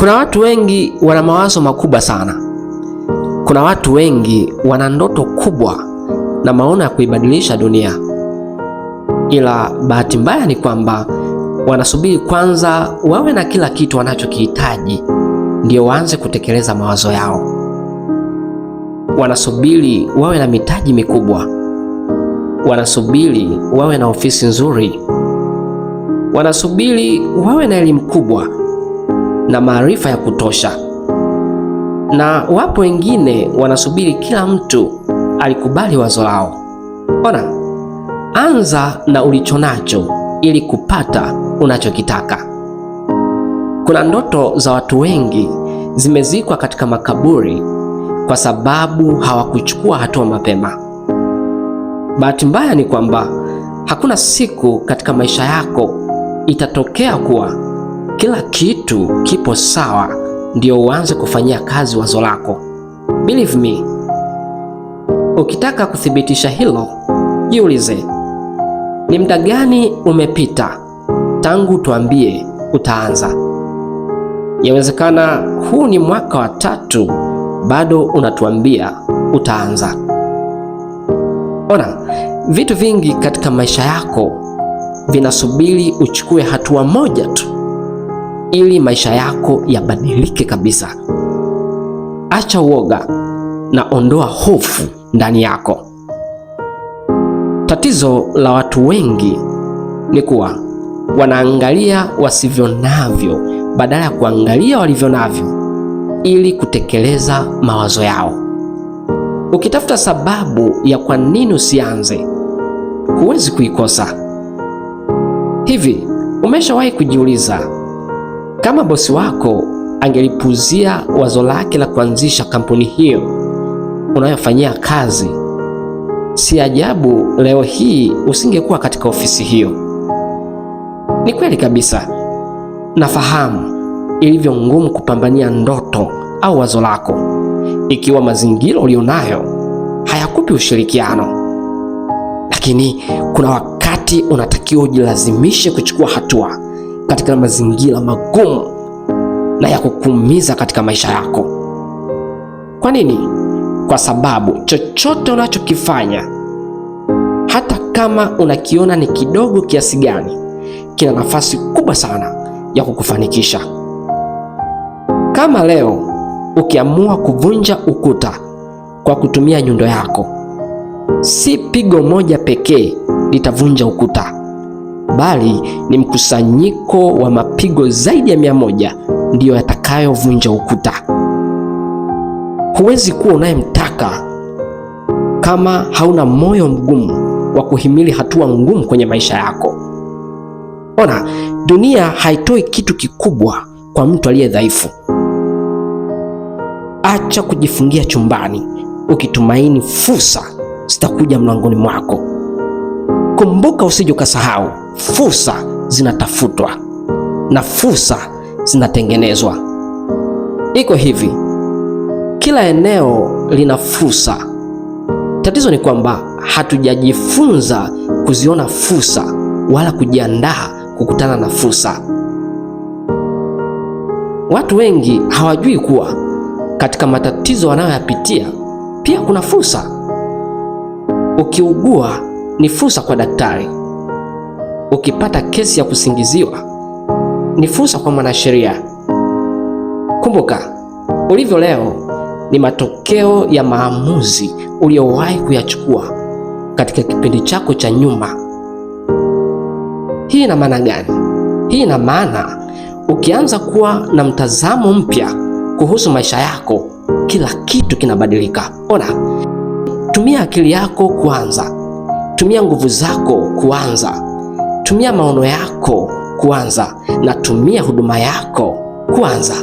Kuna watu wengi wana mawazo makubwa sana. Kuna watu wengi wana ndoto kubwa na maono ya kuibadilisha dunia, ila bahati mbaya ni kwamba wanasubiri kwanza wawe na kila kitu wanachokihitaji ndio waanze kutekeleza mawazo yao. Wanasubiri wawe na mitaji mikubwa, wanasubiri wawe na ofisi nzuri, wanasubiri wawe na elimu kubwa na maarifa ya kutosha. Na wapo wengine wanasubiri kila mtu alikubali wazo lao. Ona, anza na ulichonacho ili kupata unachokitaka. Kuna ndoto za watu wengi zimezikwa katika makaburi kwa sababu hawakuchukua hatua mapema. Bahati mbaya ni kwamba hakuna siku katika maisha yako itatokea kuwa kila kitu kipo sawa ndio uanze kufanyia kazi wazo lako. Believe me, ukitaka kuthibitisha hilo, jiulize, ni muda gani umepita tangu tuambie utaanza? Yawezekana huu ni mwaka wa 3 bado unatuambia utaanza. Ona, vitu vingi katika maisha yako vinasubiri uchukue hatua moja tu ili maisha yako yabadilike kabisa. Acha uoga na ondoa hofu ndani yako. Tatizo la watu wengi ni kuwa wanaangalia wasivyo navyo badala ya kuangalia walivyo navyo ili kutekeleza mawazo yao. Ukitafuta sababu ya kwa nini usianze, huwezi kuikosa. Hivi, umeshawahi kujiuliza, kama bosi wako angelipuzia wazo lake la kuanzisha kampuni hiyo unayofanyia kazi, si ajabu leo hii usingekuwa katika ofisi hiyo. Ni kweli kabisa, nafahamu ilivyo ngumu kupambania ndoto au wazo lako ikiwa mazingira ulionayo hayakupi ushirikiano. Lakini kuna wakati unatakiwa ujilazimishe kuchukua hatua katika mazingira magumu na ya kukuumiza katika maisha yako. Kwa nini? Kwa sababu chochote unachokifanya, hata kama unakiona ni kidogo kiasi gani, kina nafasi kubwa sana ya kukufanikisha. Kama leo ukiamua kuvunja ukuta kwa kutumia nyundo yako, si pigo moja pekee litavunja ukuta, bali ni mkusanyiko wa mapigo zaidi ya 100 ndiyo yatakayovunja ukuta. Huwezi kuwa unayemtaka kama hauna moyo mgumu wa kuhimili hatua ngumu kwenye maisha yako. Ona, dunia haitoi kitu kikubwa kwa mtu aliye dhaifu. Acha kujifungia chumbani ukitumaini fursa zitakuja mlangoni mwako. Kumbuka, usije ukasahau, fursa zinatafutwa na fursa zinatengenezwa. Iko hivi, kila eneo lina fursa. Tatizo ni kwamba hatujajifunza kuziona fursa wala kujiandaa kukutana na fursa. Watu wengi hawajui kuwa katika matatizo wanayoyapitia pia kuna fursa. Ukiugua ni fursa kwa daktari. Ukipata kesi ya kusingiziwa ni fursa kwa mwanasheria. Kumbuka, ulivyo leo ni matokeo ya maamuzi uliyowahi kuyachukua katika kipindi chako cha nyuma. Hii ina maana gani? Hii ina maana ukianza kuwa na mtazamo mpya kuhusu maisha yako, kila kitu kinabadilika. Ona, tumia akili yako kuanza, tumia nguvu zako kuanza, tumia maono yako kuanza, na tumia huduma yako kuanza.